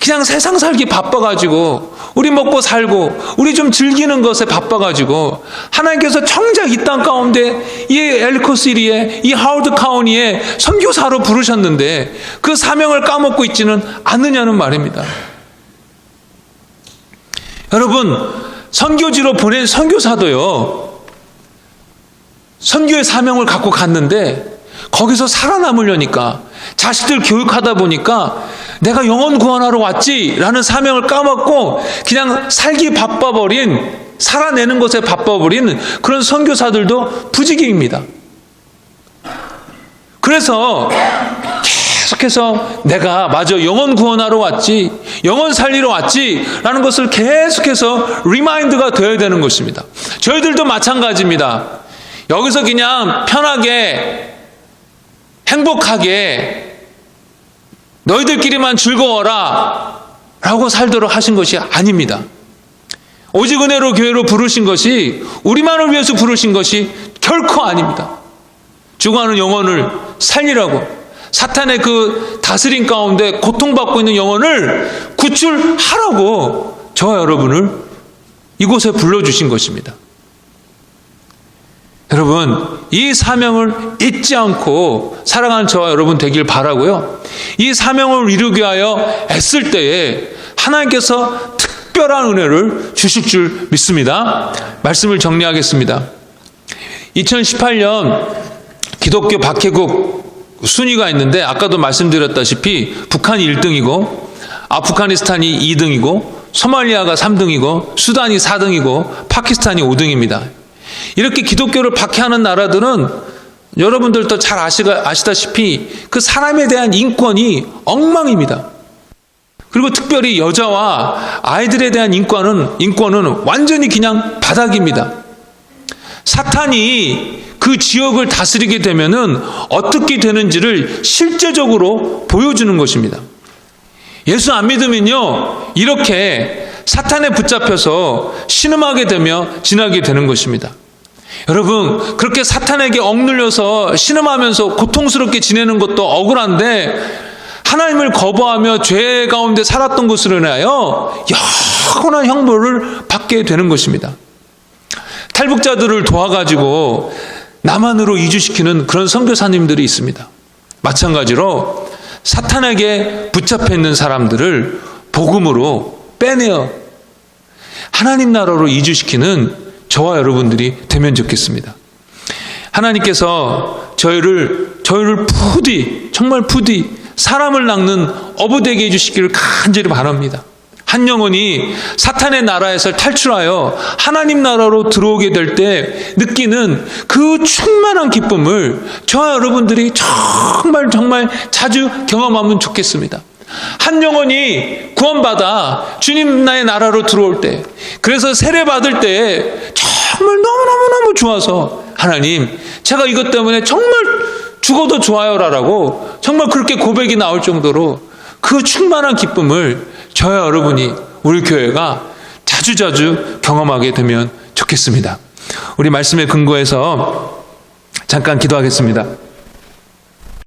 [SPEAKER 1] 그냥 세상 살기 바빠가지고 우리 먹고 살고 우리 좀 즐기는 것에 바빠가지고 하나님께서 정작 이 땅 가운데 이 엘리코시리에 이 하워드 카운티에 선교사로 부르셨는데 그 사명을 까먹고 있지는 않느냐는 말입니다. 여러분, 선교지로 보낸 선교사도요, 선교의 사명을 갖고 갔는데 거기서 살아남으려니까 자식들 교육하다 보니까 내가 영혼 구원하러 왔지라는 사명을 까먹고 그냥 살기 바빠버린, 살아내는 것에 바빠버린 그런 선교사들도 부지기입니다. 그래서 계속해서 내가 맞아 영혼 구원하러 왔지, 영혼 살리러 왔지 라는 것을 계속해서 리마인드가 되어야 되는 것입니다. 저희들도 마찬가지입니다. 여기서 그냥 편하게 행복하게 너희들끼리만 즐거워라 라고 살도록 하신 것이 아닙니다. 오직 은혜로 교회로 부르신 것이, 우리만을 위해서 부르신 것이 결코 아닙니다. 죽어가는 영혼을 살리라고, 사탄의 그 다스림 가운데 고통받고 있는 영혼을 구출하라고 저와 여러분을 이곳에 불러주신 것입니다. 여러분, 이 사명을 잊지 않고 살아가는 저와 여러분 되길 바라고요. 이 사명을 이루기 위하여 애쓸 때에 하나님께서 특별한 은혜를 주실 줄 믿습니다. 말씀을 정리하겠습니다. 2018년 기독교 박해국 순위가 있는데, 아까도 말씀드렸다시피 북한이 1등이고 아프가니스탄이 2등이고 소말리아가 3등이고 수단이 4등이고 파키스탄이 5등입니다. 이렇게 기독교를 박해하는 나라들은 여러분들도 잘 아시다시피 그 사람에 대한 인권이 엉망입니다. 그리고 특별히 여자와 아이들에 대한 인권은 완전히 그냥 바닥입니다. 사탄이 그 지역을 다스리게 되면은 어떻게 되는지를 실제적으로 보여주는 것입니다. 예수 안 믿으면요, 이렇게 사탄에 붙잡혀서 신음하게 되며 지나게 되는 것입니다. 여러분, 그렇게 사탄에게 억눌려서 신음하면서 고통스럽게 지내는 것도 억울한데, 하나님을 거부하며 죄 가운데 살았던 것으로 인하여 영원한 형벌을 받게 되는 것입니다. 탈북자들을 도와가지고 남한으로 이주시키는 그런 선교사님들이 있습니다. 마찬가지로 사탄에게 붙잡혀 있는 사람들을 복음으로 빼내어 하나님 나라로 이주시키는 저와 여러분들이 되면 좋겠습니다. 하나님께서 저희를 부디, 정말 부디 사람을 낚는 어부되게 해주시기를 간절히 바랍니다. 한 영혼이 사탄의 나라에서 탈출하여 하나님 나라로 들어오게 될 때 느끼는 그 충만한 기쁨을 저와 여러분들이 정말 자주 경험하면 좋겠습니다. 한 영혼이 구원받아 주님 나의 나라로 들어올 때, 그래서 세례받을 때 정말 너무너무 좋아서, 하나님, 제가 이것 때문에 정말 죽어도 좋아요라고 정말 그렇게 고백이 나올 정도로 그 충만한 기쁨을 저와 여러분이, 우리 교회가 자주자주 경험하게 되면 좋겠습니다. 우리 말씀에 근거해서 잠깐 기도하겠습니다.